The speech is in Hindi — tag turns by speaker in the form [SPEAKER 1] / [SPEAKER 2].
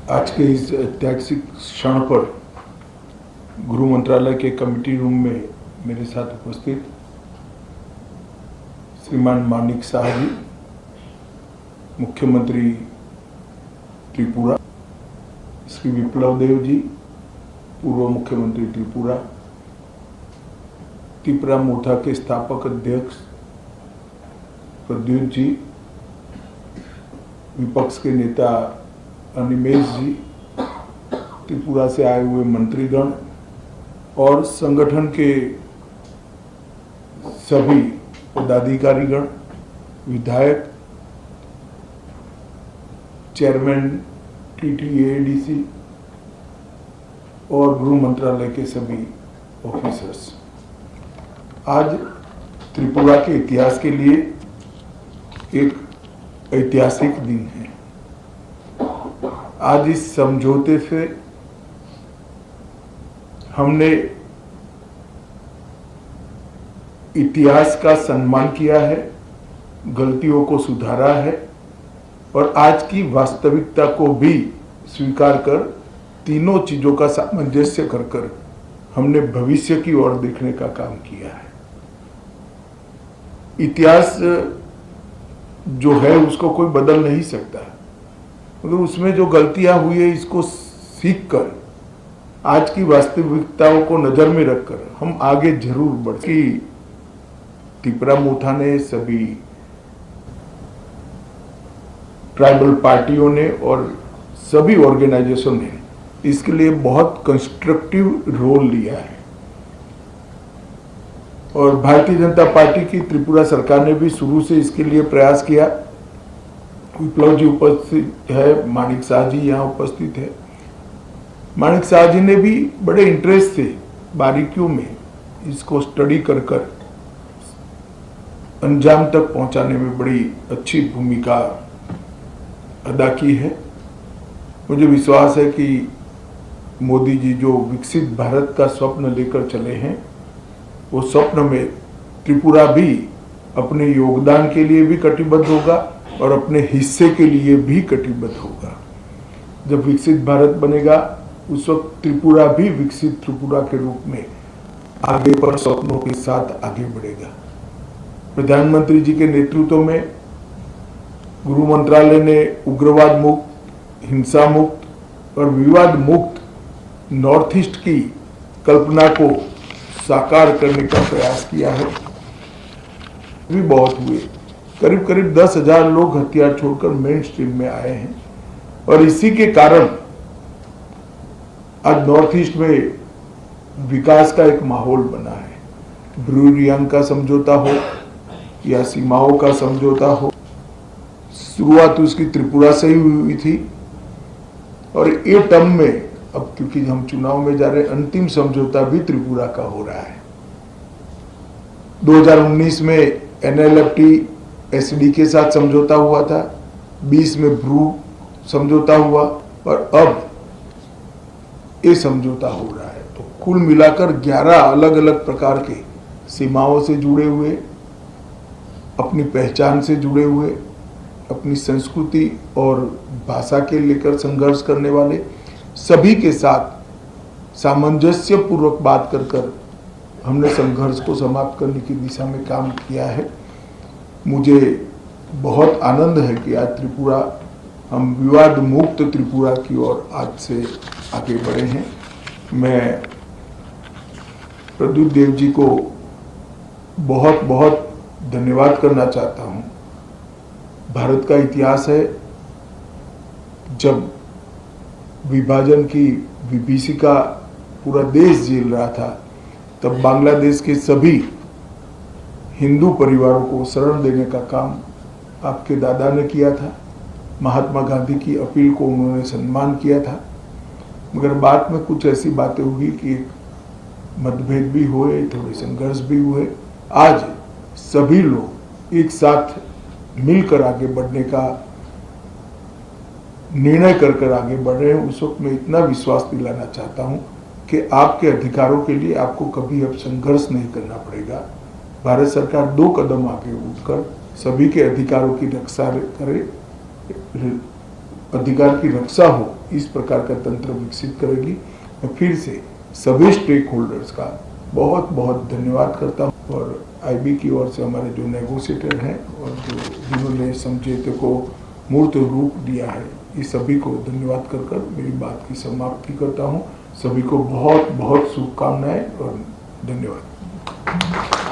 [SPEAKER 1] आज के इस ऐतिहासिक क्षण पर गृह मंत्रालय के कमेटी रूम में मेरे साथ उपस्थित श्रीमान मानिक शाह जी, मुख्यमंत्री त्रिपुरा, श्री विप्लव देव जी, पूर्व मुख्यमंत्री त्रिपुरा, त्रिपुरा मोर्चा के स्थापक अध्यक्ष प्रद्युत जी, विपक्ष के नेता अनिमेश जी, त्रिपुरा से आए हुए मंत्रीगण और संगठन के सभी पदाधिकारीगण, विधायक, चेयरमैन TTADC और गृह मंत्रालय के सभी ऑफिसर्स। आज त्रिपुरा के इतिहास के लिए एक ऐतिहासिक दिन है। आज इस समझौते से हमने इतिहास का सम्मान किया है, गलतियों को सुधारा है और आज की वास्तविकता को भी स्वीकार कर तीनों चीजों का सामंजस्य कर हमने भविष्य की ओर देखने का काम किया है। इतिहास जो है उसको कोई बदल नहीं सकता, मगर उसमें जो गलतियां हुई है इसको सीखकर आज की वास्तविकताओं को नजर में रखकर हम आगे जरूर बढ़। त्रिपुरा मोर्चा ने, सभी ट्राइबल पार्टियों ने और सभी ऑर्गेनाइजेशन ने इसके लिए बहुत कंस्ट्रक्टिव रोल लिया है और भारतीय जनता पार्टी की त्रिपुरा सरकार ने भी शुरू से इसके लिए प्रयास किया। विप्लव जी उपस्थित है, मानिक शाह जी यहाँ उपस्थित है। मानिक शाह जी ने भी बड़े इंटरेस्ट से बारीकियों में इसको स्टडी कर अंजाम तक पहुंचाने में बड़ी अच्छी भूमिका अदा की है। मुझे विश्वास है कि मोदी जी जो विकसित भारत का स्वप्न लेकर चले हैं, वो स्वप्न में त्रिपुरा भी अपने योगदान के लिए भी कटिबद्ध होगा और अपने हिस्से के लिए भी कटिबद्ध होगा। जब विकसित भारत बनेगा उस वक्त त्रिपुरा भी विकसित त्रिपुरा के रूप में आगे पर स्वप्नों के साथ आगे बढ़ेगा। प्रधानमंत्री जी के नेतृत्व में गृह मंत्रालय ने उग्रवाद मुक्त, हिंसा मुक्त और विवाद मुक्त नॉर्थ ईस्ट की कल्पना को साकार करने का प्रयास किया है। भी बहुत हुए, करीब करीब 10,000 लोग हथियार छोड़कर मेन स्ट्रीम में आए हैं और इसी के कारण आज नॉर्थ ईस्ट में विकास का एक माहौल बना है। ब्रू रियांग का समझौता हो या सीमाओं का समझौता हो, शुरुआत उसकी त्रिपुरा से ही हुई थी और ये टर्म में अब क्योंकि हम चुनाव में जा रहे हैं, अंतिम समझौता भी त्रिपुरा का हो रहा है। 2019 में NLFT SD के साथ समझौता हुआ था, 20 में ब्रू समझौता हुआ और अब ये समझौता हो रहा है। तो कुल मिलाकर 11 अलग अलग प्रकार के सीमाओं से जुड़े हुए, अपनी पहचान से जुड़े हुए, अपनी संस्कृति और भाषा के लेकर संघर्ष करने वाले सभी के साथ सामंजस्य पूर्वक बात कर हमने संघर्ष को समाप्त करने की दिशा में काम किया है। मुझे बहुत आनंद है कि आज त्रिपुरा, हम विवाद मुक्त त्रिपुरा की ओर आज से आगे बढ़े हैं। मैं प्रद्युत देव जी को बहुत बहुत धन्यवाद करना चाहता हूँ। भारत का इतिहास है, जब विभाजन की विभीषिका पूरा देश झेल रहा था, तब बांग्लादेश के सभी हिंदू परिवारों को शरण देने का काम आपके दादा ने किया था। महात्मा गांधी की अपील को उन्होंने सम्मान किया था, मगर बाद में कुछ ऐसी बातें हुई कि मतभेद भी हुए, थोड़े संघर्ष भी हुए। आज सभी लोग एक साथ मिलकर आगे बढ़ने का निर्णय कर आगे बढ़ रहे हैं। उस वक्त मैं इतना विश्वास दिलाना चाहता हूं कि आपके अधिकारों के लिए आपको कभी अब संघर्ष नहीं करना पड़ेगा। भारत सरकार 2 कदम आगे उठकर सभी के अधिकारों की रक्षा करे, अधिकार की रक्षा हो, इस प्रकार का तंत्र विकसित करेगी। मैं फिर से सभी स्टेक होल्डर्स का बहुत बहुत धन्यवाद करता हूँ और आईबी की ओर से हमारे जो नेगोशिएटर हैं और जिन्होंने समझौते को मूर्त रूप दिया है, इस सभी को धन्यवाद कर मेरी बात की समाप्ति करता हूँ। सभी को बहुत बहुत शुभकामनाएं और धन्यवाद।